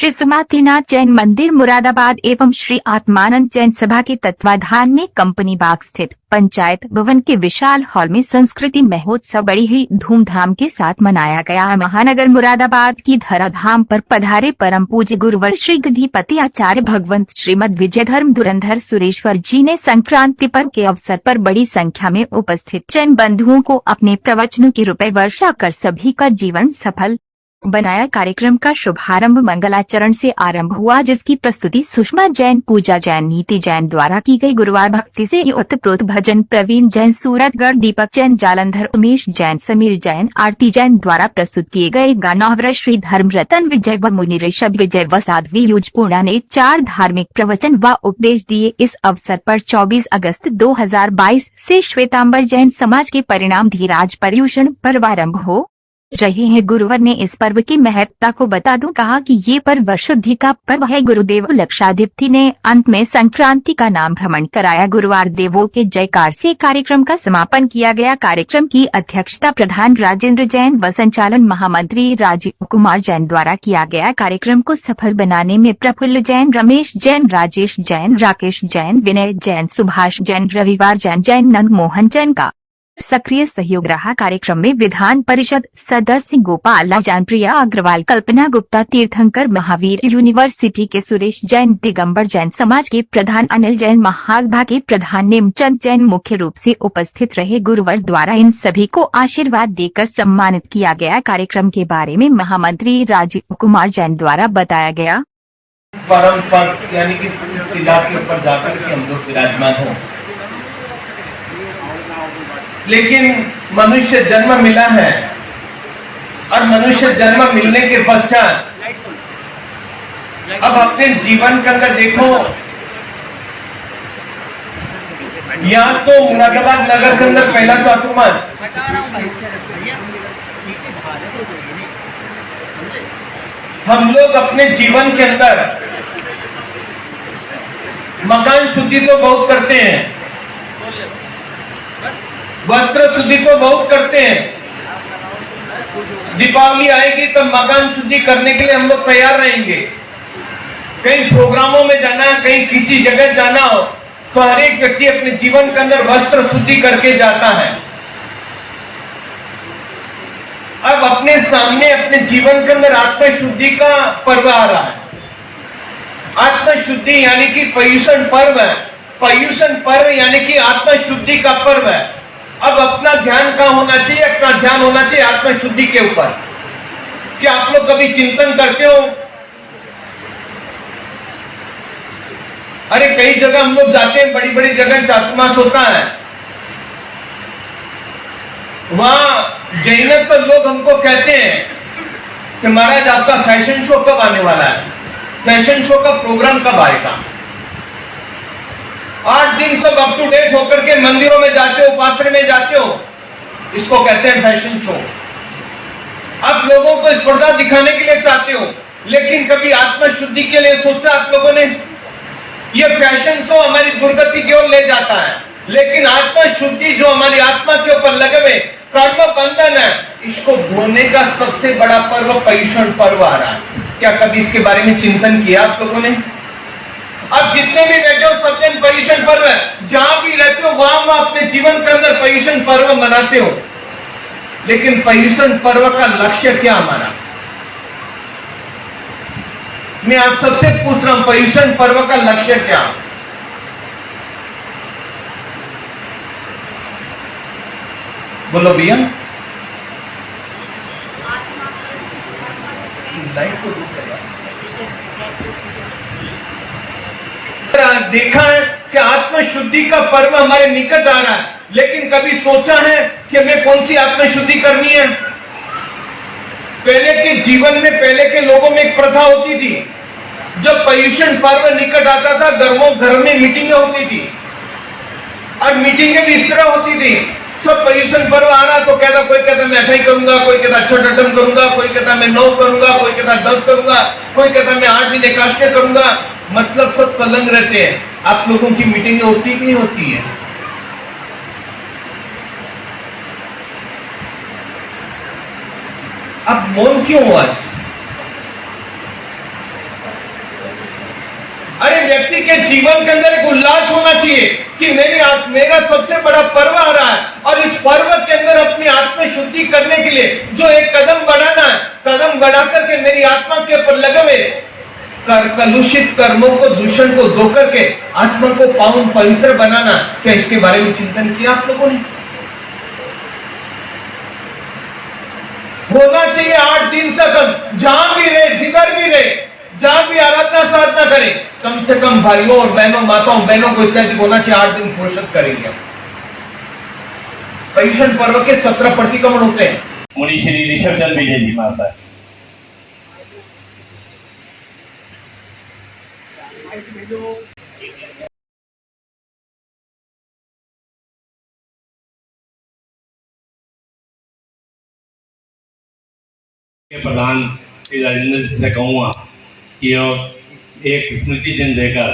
श्री सुमातीनाथ जैन मंदिर मुरादाबाद एवं श्री आत्मानंद जैन सभा के तत्वाधान में कंपनी बाग स्थित पंचायत भवन के विशाल हॉल में संस्कृति महोत्सव बड़ी ही धूमधाम के साथ मनाया गया। महानगर मुरादाबाद की धराधाम पर पधारे परम पूज्य गुरुवर श्री गधिपति आचार्य भगवंत श्रीमद विजयधर्म धुरंधर सुरेश्वर जी ने संक्रांति पर्व के अवसर पर बड़ी संख्या में उपस्थित जैन बंधुओं को अपने प्रवचनों की रुपए वर्षा कर सभी का जीवन सफल बनाया। कार्यक्रम का शुभारंभ मंगलाचरण से आरंभ हुआ, जिसकी प्रस्तुति सुषमा जैन, पूजा जैन, नीति जैन द्वारा की गई। गुरुवार भक्ति से ओतप्रोत भजन प्रवीण जैन, सूरतगढ़ दीपक जैन, जालंधर उमेश जैन, समीर जैन, आरती जैन द्वारा प्रस्तुत किए गए गानों श्री धर्म रतन विजय व मुनि ऋषभ विजय व साध्वी युजपूर्णा ने 4 धार्मिक प्रवचन व उपदेश दिए। इस अवसर पर 24 अगस्त 2022 से श्वेतांबर जैन समाज के परिणाम धीराज पर्युषण पर्व आरंभ हो रहे हैं। गुरुवर ने इस पर्व की महत्ता को बता दूं कहा कि ये पर्व शुद्धि का पर्व है। गुरुदेव लक्षाधिपति ने अंत में संक्रांति का नाम भ्रमण कराया। गुरुवार देवों के जयकार से कार्यक्रम का समापन किया गया। कार्यक्रम की अध्यक्षता प्रधान राजेंद्र जैन व संचालन महामंत्री राजीव कुमार जैन द्वारा किया गया। कार्यक्रम को सफल बनाने में प्रफुल्ल जैन, रमेश जैन, राजेश जैन, राकेश जैन, विनय जैन, सुभाष जैन, रविवार जैन, जैन नंद मोहन जैन का सक्रिय सहयोग रहा। कार्यक्रम में विधान परिषद सदस्य गोपाल जैन, प्रिया अग्रवाल, कल्पना गुप्ता, तीर्थंकर महावीर यूनिवर्सिटी के सुरेश जैन, दिगंबर जैन समाज के प्रधान अनिल जैन, महासभा के प्रधान नेमचंद जैन मुख्य रूप से उपस्थित रहे। गुरुवर द्वारा इन सभी को आशीर्वाद देकर सम्मानित किया गया। कार्यक्रम के बारे में महामंत्री राजीव कुमार जैन द्वारा बताया गया। परम पद यानी कि शिला के ऊपर जाकर के हम लोग विराजमान हो, लेकिन मनुष्य जन्म मिला है और मनुष्य जन्म मिलने के पश्चात अब अपने जीवन के अंदर देखो, या तो मुरादाबाद नगर के अंदर पहला चातुर्मास, हम लोग अपने जीवन के अंदर मकान शुद्धि तो बहुत करते हैं, वस्त्र शुद्धि तो बहुत करते हैं। दीपावली आएगी तो मकान शुद्धि करने के लिए हम लोग तैयार रहेंगे। कहीं प्रोग्रामों में जाना, कहीं किसी जगह जाना हो तो हर एक व्यक्ति अपने जीवन के अंदर वस्त्र शुद्धि करके जाता है। अब अपने सामने अपने जीवन के अंदर आत्म शुद्धि का पर्व आ रहा है। आत्म शुद्धि यानी कि पर्युषण पर्व है। पर्युषण पर्व यानी कि आत्म शुद्धि का पर्व है। अब अपना ध्यान कहाँ होना चाहिए? अपना ध्यान होना चाहिए आत्म शुद्धि के ऊपर। क्या आप लोग कभी चिंतन करते हो? अरे कई जगह हम लोग जाते हैं, बड़ी बड़ी जगह चातुर्मास होता है, वहां जैनत्व लोग हमको कहते हैं कि महाराज आपका फैशन शो कब आने वाला है, फैशन शो का प्रोग्राम कब आएगा। 8 दिन सब अप टू डेट होकर के मंदिरों में जाते हो, उपासना में जाते हो, इसको कहते हैं फैशन शो। आप लोगों को स्पर्धा दिखाने के लिए चाहते हो, लेकिन कभी आत्म शुद्धि के लिए सोचा आप लोगों ने? ये फैशन शो हमारी दुर्गति की ओर ले जाता है, लेकिन आत्म शुद्धि जो हमारी आत्मा के ऊपर लगे हुए कर्म बंधन है, इसको धोने का सबसे बड़ा पर्व पर्युषण पर्व आ रहा है। क्या कभी इसके बारे में चिंतन किया आप लोगों ने? अब जितने भी बैठे हो सब दिन पर्युषण पर्व है, जहां भी रहते हो वहां अपने जीवन के अंदर पर्युषण पर्व मनाते हो, लेकिन पर्युषण पर्व का लक्ष्य क्या हमारा? मैं आप सबसे पूछ रहा हूं, पर्युषण पर्व का लक्ष्य क्या? बोलो भैया। लाइट को देखा है कि आत्म शुद्धि का पर्व हमारे निकट आ रहा है, लेकिन कभी सोचा है कि हमें कौन सी आत्म शुद्धि करनी है? पहले के जीवन में, पहले के लोगों में एक प्रथा होती थी, जब पर्युषण पर्व निकट आता था घर में मीटिंगें होती थी, और मीटिंगें भी इस तरह होती थी, सब पर्युषण पर्व आ रहा तो कहता, कोई कहता मैं 8 करूंगा, कोई कहता छोटम करूंगा, कोई कहता मैं 9 करूंगा, कोई कहता 10 करूंगा, कोई कहता मैं 8 दिन एकादशी करूंगा। मतलब सब संलग्न रहते हैं। आप लोगों की मीटिंगें होती कि नहीं होती है? अब मौन क्यों आज? उनके जीवन के अंदर एक उल्लास होना चाहिए कि मेरा सबसे बड़ा पर्व आ रहा है और इस पर्व के अंदर अपनी आत्म शुद्धि करने के लिए जो एक कदम बढ़ाना है, कदम बढ़ा करके मेरी आत्मा के ऊपर लगे हुए कलुषित कर्मों को, दूषण को धो करके आत्मा को पावन पवित्र बनाना, क्या इसके बारे में चिंतन किया आप लोगों ने? होना चाहिए 8 दिन तक हम जहां भी रहे, जिधर भी रहे, जहां भी आराधना साधना करें, कम से कम भाइयों और बहनों, माताओं बहनों को इत्यादि होना चाहिए 8 दिन फुर्सत करेंगे। पर्युषण पर्व के 17 प्रतिक्रमण होते हैं। मुनि श्री ऋषभचंद्र विजय जी माता के प्रधान श्री राजेंद्र जी से कहूँगा कि एक स्मृति चिन्ह देकर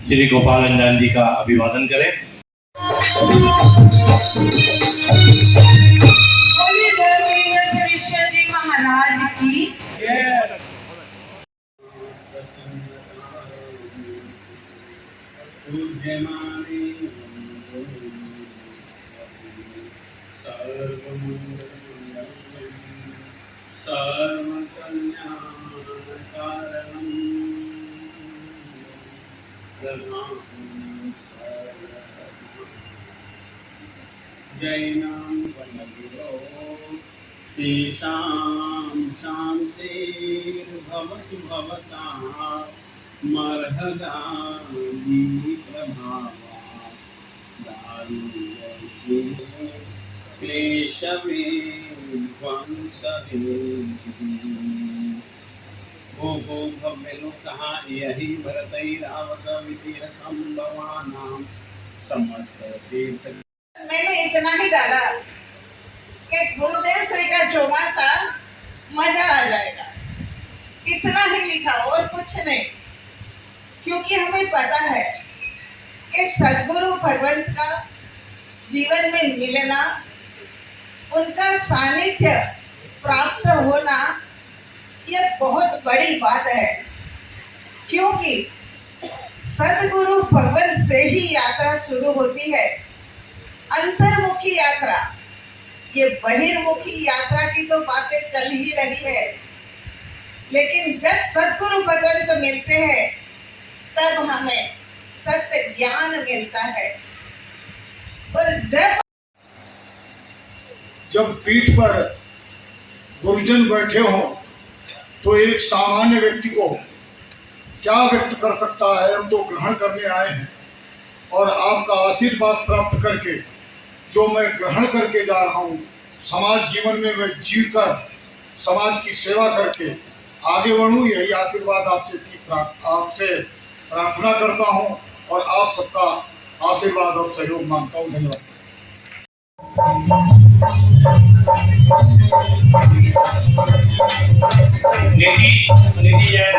श्री गोपाल अंजान जी का अभिवादन करें। जी महाराज की जैनां वनगुरो तेषां शान्तिर्भवतु भवतां मर्हदानि प्रभावा दारुण्यस्य क्लेशमे वंशहे भो भव्यलो कहा यही भरतैरावत विधिर संभवानां समस्त तीर्थ। मैंने इतना ही डाला कि गुरुदेव श्री का चौमासा मजा आ जाएगा, इतना ही लिखा और कुछ नहीं, क्योंकि हमें पता है कि सद्गुरु भगवान का जीवन में मिलना, उनका सानिध्य प्राप्त होना, यह बहुत बड़ी बात है। क्योंकि सद्गुरु भगवान से ही यात्रा शुरू होती है, अंतर्मुखी यात्रा। ये बहिर्मुखी यात्रा की तो बातें चल ही रही है, लेकिन जब सद्गुरु भगवान को मिलते हैं तब हमें सत्य ज्ञान मिलता है। और जब पीठ पर गुरुजन बैठे हों तो एक सामान्य व्यक्ति को क्या व्यक्त कर सकता है? हम तो ग्रहण करने आए हैं और आपका आशीर्वाद प्राप्त करके जो मैं ग्रहण करके जा रहा हूँ, समाज जीवन में मैं जीकर समाज की सेवा करके आगे बढ़ूँ, यही आशीर्वाद आपसे प्रार्थना करता हूँ और आप सबका आशीर्वाद और सहयोग मांगता हूँ। धन्यवाद। निधि जैन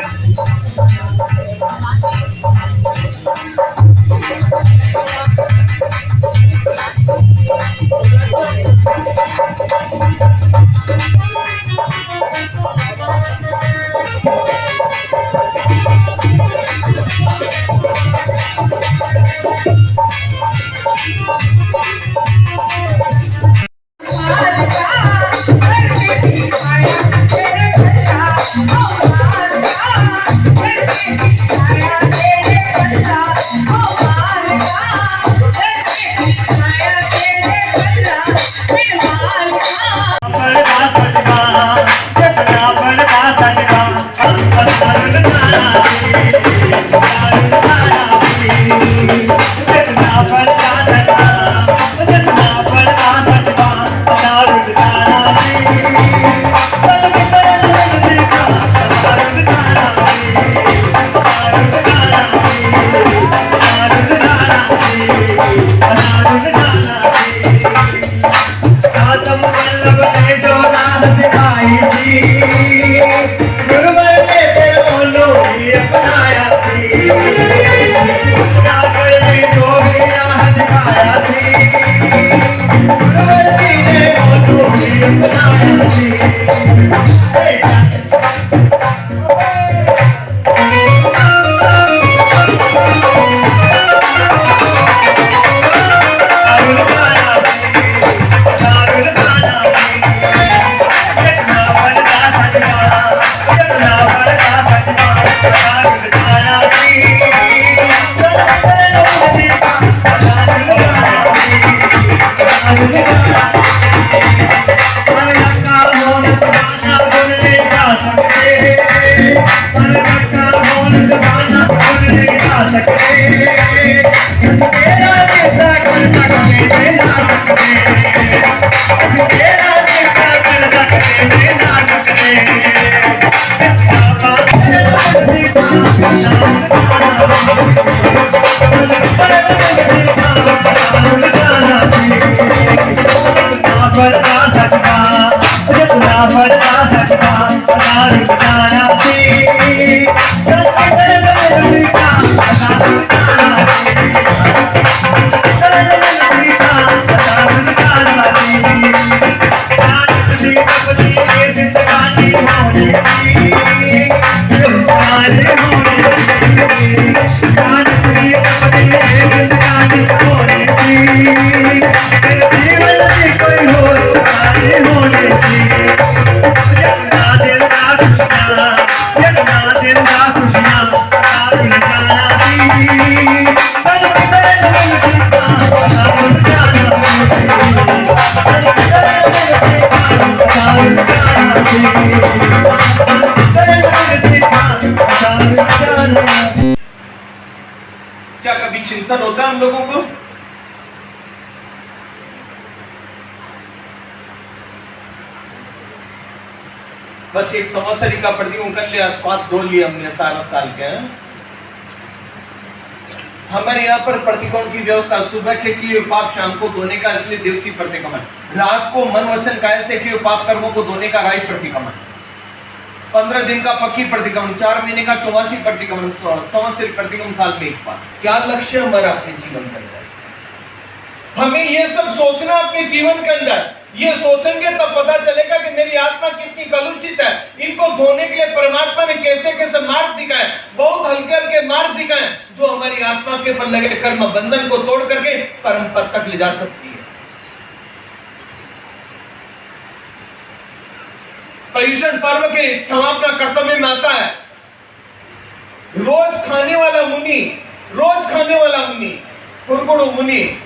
Bye. क्या कभी चिंतन होता है हम लोगों को? बस एक संवत्सरी का प्रतिगम कर लिया, पाप धो लिया हमने सारा साल के। हमारे यहाँ पर प्रतिक्रमण की व्यवस्था सुबह के किए पाप शाम को धोने का, इसलिए दिवसीय प्रतिक्रमण। रात को मन वचन काया से किए पाप कर्मों को धोने का राय प्रतिक्रमण। 15 दिन का पक्की प्रतिक्रमण, 4 महीने का 84 प्रतिक्रमण, संवत्सरी प्रतिक्रमण साल में एक बार। क्या लक्ष्य हमारा अपने जीवन के अंदर? हमें ये सब सोचना अपने जीवन के अंदर। ये सोचेंगे तब पता चलेगा कि मेरी आत्मा कितनी कलुषित है। इनको धोने के लिए परमात्मा ने कैसे कैसे मार्ग दिखाए, बहुत हल्के हल्के मार्ग दिखाए, जो हमारी आत्मा के ऊपर लगे कर्म बंधन को तोड़ करके परम पद तक ले जा सकती है। पर्युषण पर्व के समापना कर्तव्य में आता है, रोज खाने वाला मुनि, कुरकुड़ू मुनि,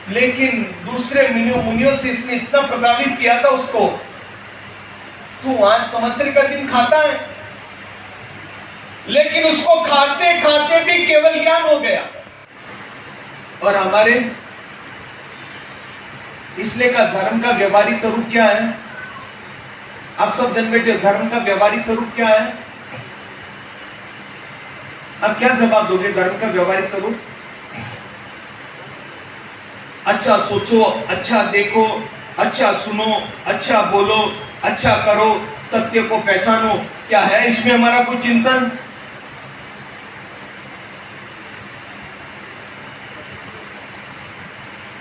लेकिन दूसरे मुनियों से इसने इतना प्रभावित किया था उसको, तू आज संवत्सरी का दिन खाता है, लेकिन उसको खाते खाते भी केवल ज्ञान हो गया। और हमारे इसलिए का धर्म का व्यवहारिक स्वरूप क्या है? आप सब जन बैठे, धर्म का व्यवहारिक स्वरूप क्या है? आप क्या जवाब दोगे? धर्म का व्यवहारिक स्वरूप? अच्छा सोचो, अच्छा देखो, अच्छा सुनो, अच्छा बोलो, अच्छा करो, सत्य को पहचानो। क्या है इसमें हमारा कोई चिंतन?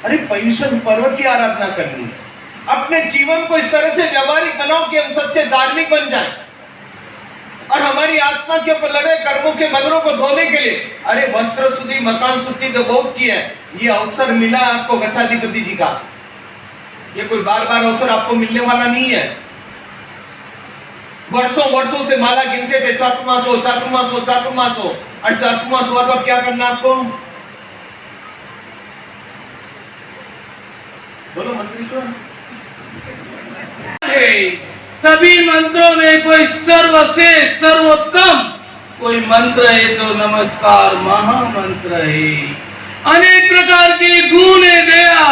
अरे पर्युषण पर्व की आराधना करनी है। अपने जीवन को इस तरह से व्यवहारिक बनाओ कि हम सच्चे धार्मिक बन जाएं, और हमारी आत्मा के ऊपर लगे कर्मों के बंधनों को धोने के लिए। अरे वस्त्र शुद्धि, मकान शुद्धि तो बहुत की है, ये अवसर मिला आपको गच्छाधिपति जी का, ये कोई बार बार अवसर आपको मिलने वाला नहीं है। वर्षों से माला गिनते थे, चातुर्मास हो, और चातुर्मास हुआ तो अब क्या करना आपको? बोलो मंत्रीश्वर। सभी मंत्रों में कोई सर्वश्रेष्ठ सर्वोत्तम कोई मंत्र है तो नमस्कार महामंत्र है। अनेक प्रकार के गुण है, दया,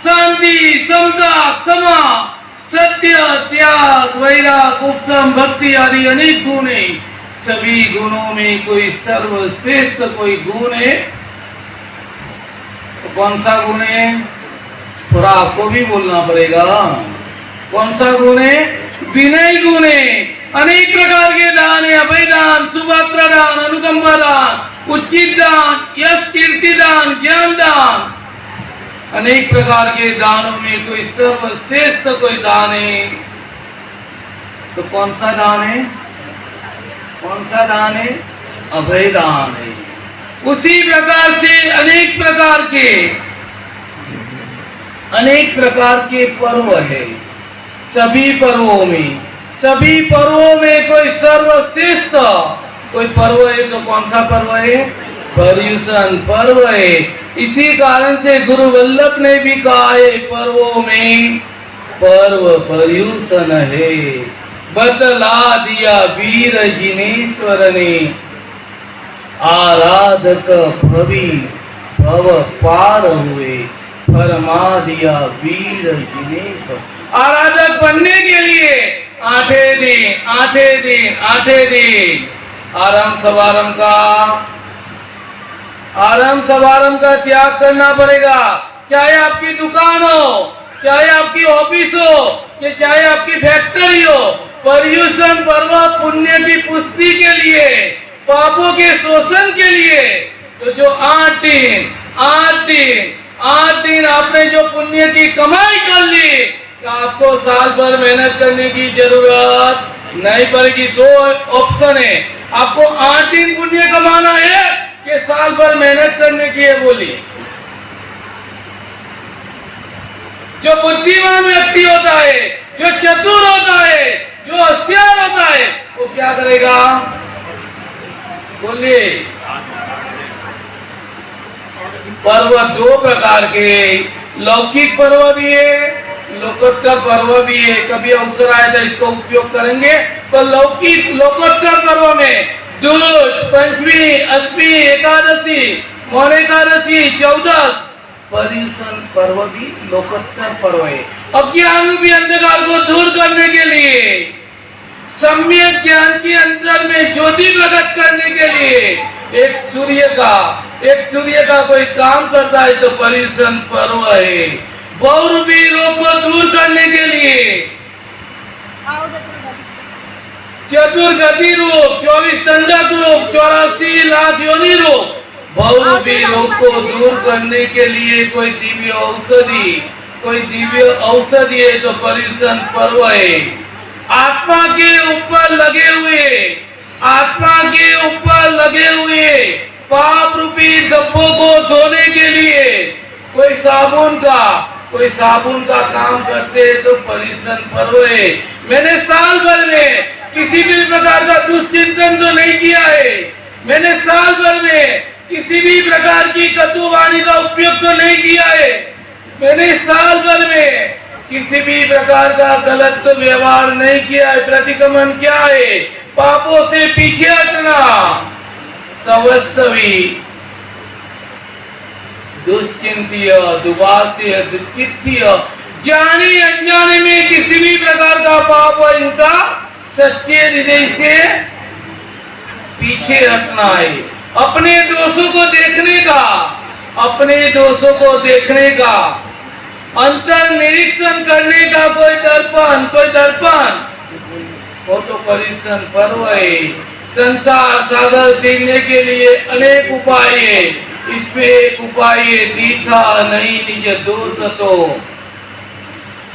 शांति, समता, क्षमा, सत्य, त्याग, वैराग, उपशम, भक्ति आदि अनेक गुण है। सभी गुणों में कोई सर्वश्रेष्ठ कोई गुण है, तो कौन सा गुण है? थोड़ा आपको भी बोलना पड़ेगा। कौन सा गुण है? विनय गुण है। अनेक प्रकार के दान है, अभय दान, सुभद्रा दान, अनुकंपा दान, उचित दान, यश कीर्ति दान, ज्ञान दान। अनेक प्रकार के दानों में कोई सर्वश्रेष्ठ कोई दान है, तो कौन सा दान है? कौन सा दान है? अभय दान है। उसी प्रकार से अनेक प्रकार के पर्व है। सभी पर्वों में कोई सर्वश्रेष्ठ कोई पर्व है, तो कौन सा पर्व है? पर्युषण पर्व है। इसी कारण से गुरु वल्लभ ने भी कहा है, पर्वों में पर्व पर्युषण है। बतला दिया वीर जिनेश्वर ने, आराधक भव पार हुए, फरमा दिया वीर जिनेश्वर। आराधक बनने के लिए 8 दिन आराम समारंभ का त्याग करना पड़ेगा। चाहे आपकी दुकान हो, चाहे आपकी ऑफिस हो, या चाहे आपकी फैक्ट्री हो, पर्युषण पर्व पुण्य की पुष्टि के लिए, पापों के शोषण के लिए। तो जो 8 दिन आपने जो पुण्य की कमाई कर ली, तो आपको साल भर मेहनत करने की जरूरत नहीं पड़ेगी। 2 ऑप्शन है, आपको 8 दिन पुण्य कमाना है कि साल भर मेहनत करने की है। बोलिए। जो बुद्धिमान व्यक्ति होता है, जो चतुर होता है, जो होशियार होता है, वो क्या करेगा? बोलिए। पर्व 2 प्रकार के, लौकिक पर्व भी है लोकोत्तर पर्व भी है, कभी अवसर आए तो इसका उपयोग करेंगे। तो लौकिक लोकोत्तर पर्व में दूज, पंचमी, अष्टमी, एकादशी, मौन एकादशी, चौदस, पर्युषण पर्व भी लोकोत्तर पर्व है। अज्ञान रूपी अंधकार को दूर करने के लिए, सम्यक ज्ञान के अंदर में ज्योति प्रकट करने के लिए एक सूर्य का कोई काम करता है तो पर्युषण पर्व है। बहुरूपी रोग को दूर करने के लिए चतुर्गति रूप, 24 दंडक रूप, 84 लाख योनि रूप, बहुरूपी रोग को दूर करने के लिए कोई दिव्य औषधि है तो पर्युषण पर्व है। आत्मा के ऊपर लगे हुए पाप रूपी धब्बों को धोने के लिए कोई साबुन का काम करते हैं तो पर्युषण पर्व है। मैंने साल भर में किसी भी प्रकार का दुष्चिंतन तो नहीं किया है। मैंने साल भर में किसी भी प्रकार की कटुवाणी का उपयोग तो नहीं किया है। मैंने साल भर में किसी भी प्रकार का गलत तो व्यवहार नहीं किया है। प्रतिक्रमण क्या है? पापों से पीछे हटना। सवत्सवी, दुश्चिंतीय, दुभाषीय, दुचित्तीय, जाने अनजाने में किसी भी प्रकार का पाप है इनका सच्चे हृदय से पीछे हटना है। अपने दोषों को देखने का, अंतर निरीक्षण करने का कोई दर्पण वो तो पर्युषण पर्व है। संसार सागर देखने के लिए अनेक उपाय है। इसमें एक उपाय है, दीथा नहीं निज दोष तो।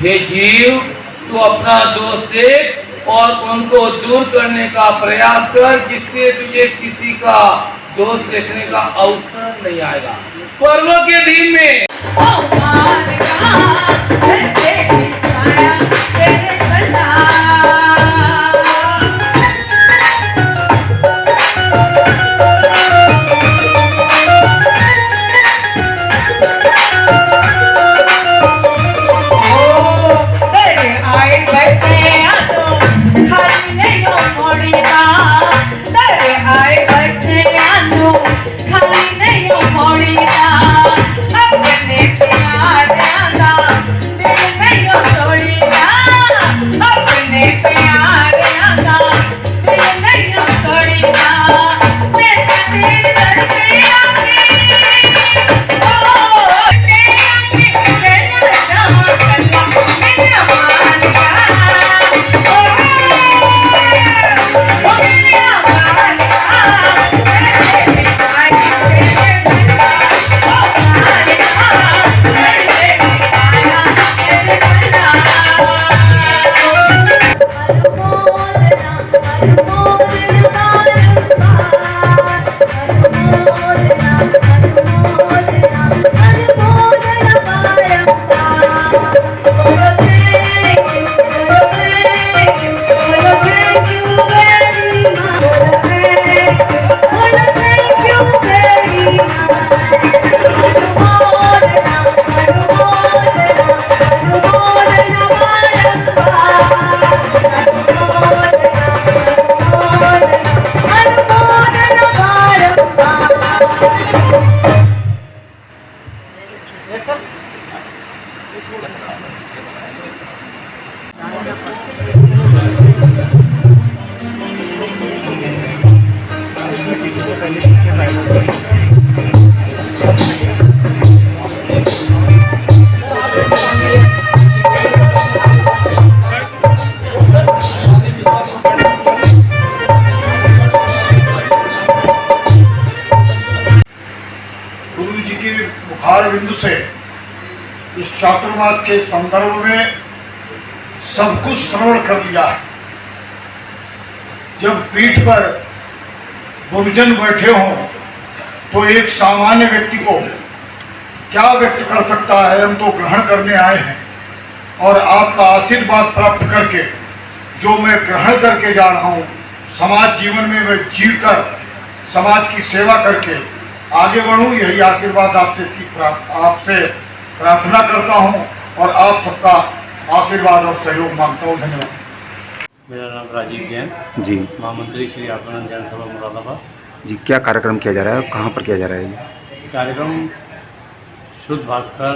हे जीव, तू अपना दोष देख और उनको दूर करने का प्रयास कर, जिससे तुझे किसी का दोष देखने का अवसर नहीं आएगा। पर्व के दिन में बिंदु से इस चातुर्मास के संदर्भ में सब कुछ श्रवण कर लिया है। जब पीठ पर गुरुजन बैठे हों तो एक सामान्य व्यक्ति को क्या व्यक्त कर सकता है? हम तो ग्रहण करने आए हैं और आपका आशीर्वाद प्राप्त करके जो मैं ग्रहण करके जा रहा हूँ, समाज जीवन में मैं जीकर समाज की सेवा करके आगे बढ़ूं, यही आशीर्वाद आपसे प्रार्थना करता हूं और आप सबका आशीर्वाद और सहयोग मांगता हूँ। धन्यवाद। मेरा नाम राजीव जैन, जी महामंत्री श्री आत्मानंद जैन सभा मुरादाबाद। जी, क्या कार्यक्रम किया जा रहा है और कहाँ पर किया जा रहा है ये? कार्यक्रम शुद्ध भास्कर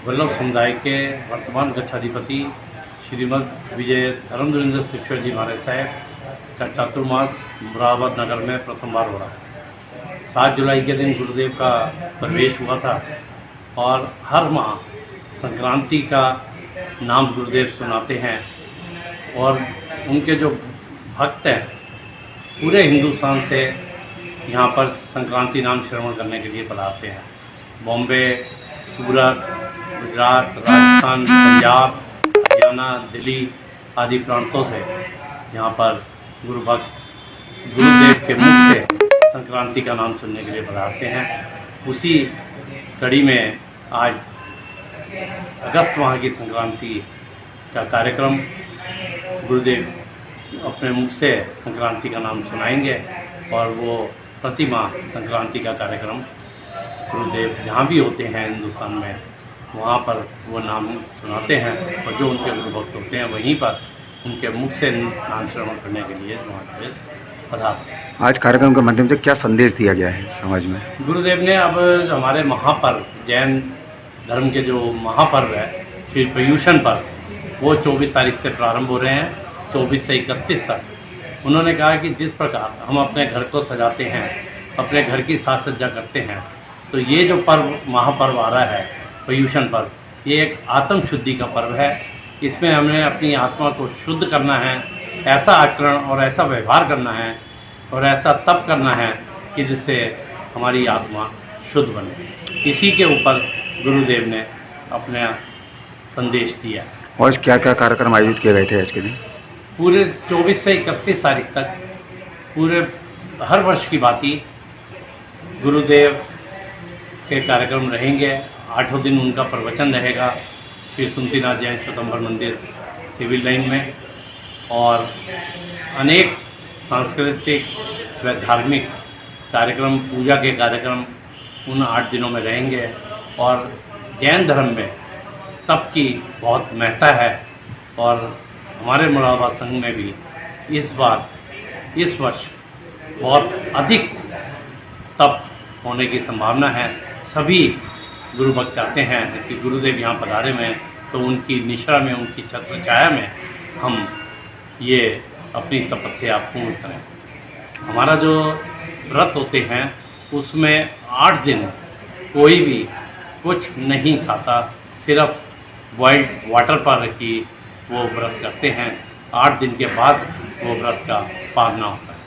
वल्लभ समुदाय के वर्तमान गच्छाधिपति श्रीमद विजय धर्मेंद्र शिश्वर जी महाराज साहब का चातुर्मास मुरादाबाद नगर में प्रथम बार हो रहा है। 7 जुलाई के दिन गुरुदेव का प्रवेश हुआ था और हर माह संक्रांति का नाम गुरुदेव सुनाते हैं और उनके जो भक्त हैं पूरे हिंदुस्तान से यहाँ पर संक्रांति नाम श्रवण करने के लिए पधारते हैं। बॉम्बे, सूरत, गुजरात, राजस्थान, पंजाब, हरियाणा, दिल्ली आदि प्रांतों से यहाँ पर गुरुदेव के मुख से संक्रांति का नाम सुनने के लिए पधारते हैं। उसी कड़ी में आज अगस्त माह की संक्रांति का कार्यक्रम गुरुदेव अपने मुख से संक्रांति का नाम सुनाएंगे और वो प्रति माह संक्रांति का कार्यक्रम गुरुदेव जहाँ भी होते हैं हिंदुस्तान में वहाँ पर वो नाम सुनाते हैं और जो उनके गुरु भक्त होते हैं वहीं पर उनके मुख से नाम श्रवण करने के लिए वहाँ पर पधारते हैं। आज कार्यक्रम के माध्यम से क्या संदेश दिया गया है समाज में? गुरुदेव ने अब हमारे महापर्व जैन धर्म के जो महापर्व है श्री पर्युषण पर्व वो 24 तारीख से प्रारंभ हो रहे हैं, 24 से 31 तक। उन्होंने कहा कि जिस प्रकार हम अपने घर को सजाते हैं, अपने घर की साज सज्जा करते हैं, तो ये जो पर्व महापर्व आ रहा है पर्युषण पर्व, ये एक आत्म शुद्धि का पर्व है। इसमें हमें अपनी आत्मा को शुद्ध करना है, ऐसा आचरण और ऐसा व्यवहार करना है और ऐसा तप करना है कि जिससे हमारी आत्मा शुद्ध बने। इसी के ऊपर गुरुदेव ने अपना संदेश दिया। और क्या क्या कार्यक्रम आयोजित किए गए थे आज के दिन? पूरे 24 से 31 तारीख तक पूरे हर वर्ष की भांति गुरुदेव के कार्यक्रम रहेंगे। 8 दिन उनका प्रवचन रहेगा श्री सुमतीनाथ जैन श्वेतांबर मंदिर सिविल लाइन में और अनेक सांस्कृतिक व धार्मिक कार्यक्रम, पूजा के कार्यक्रम उन 8 दिनों में रहेंगे। और जैन धर्म में तप की बहुत महत्ता है और हमारे मुरादाबाद संघ में भी इस वर्ष बहुत अधिक तप होने की संभावना है। सभी गुरु भक्त चाहते हैं कि गुरुदेव यहाँ पधारे में तो उनकी निश्रा में, उनकी छत्र छाया में हम ये अपनी तपस्या पूर्ण करें। हमारा जो व्रत होते हैं उसमें 8 दिन कोई भी कुछ नहीं खाता, सिर्फ बॉइल्ड वाटर पर रखी वो व्रत करते हैं। 8 दिन के बाद वो व्रत का पालना होता है।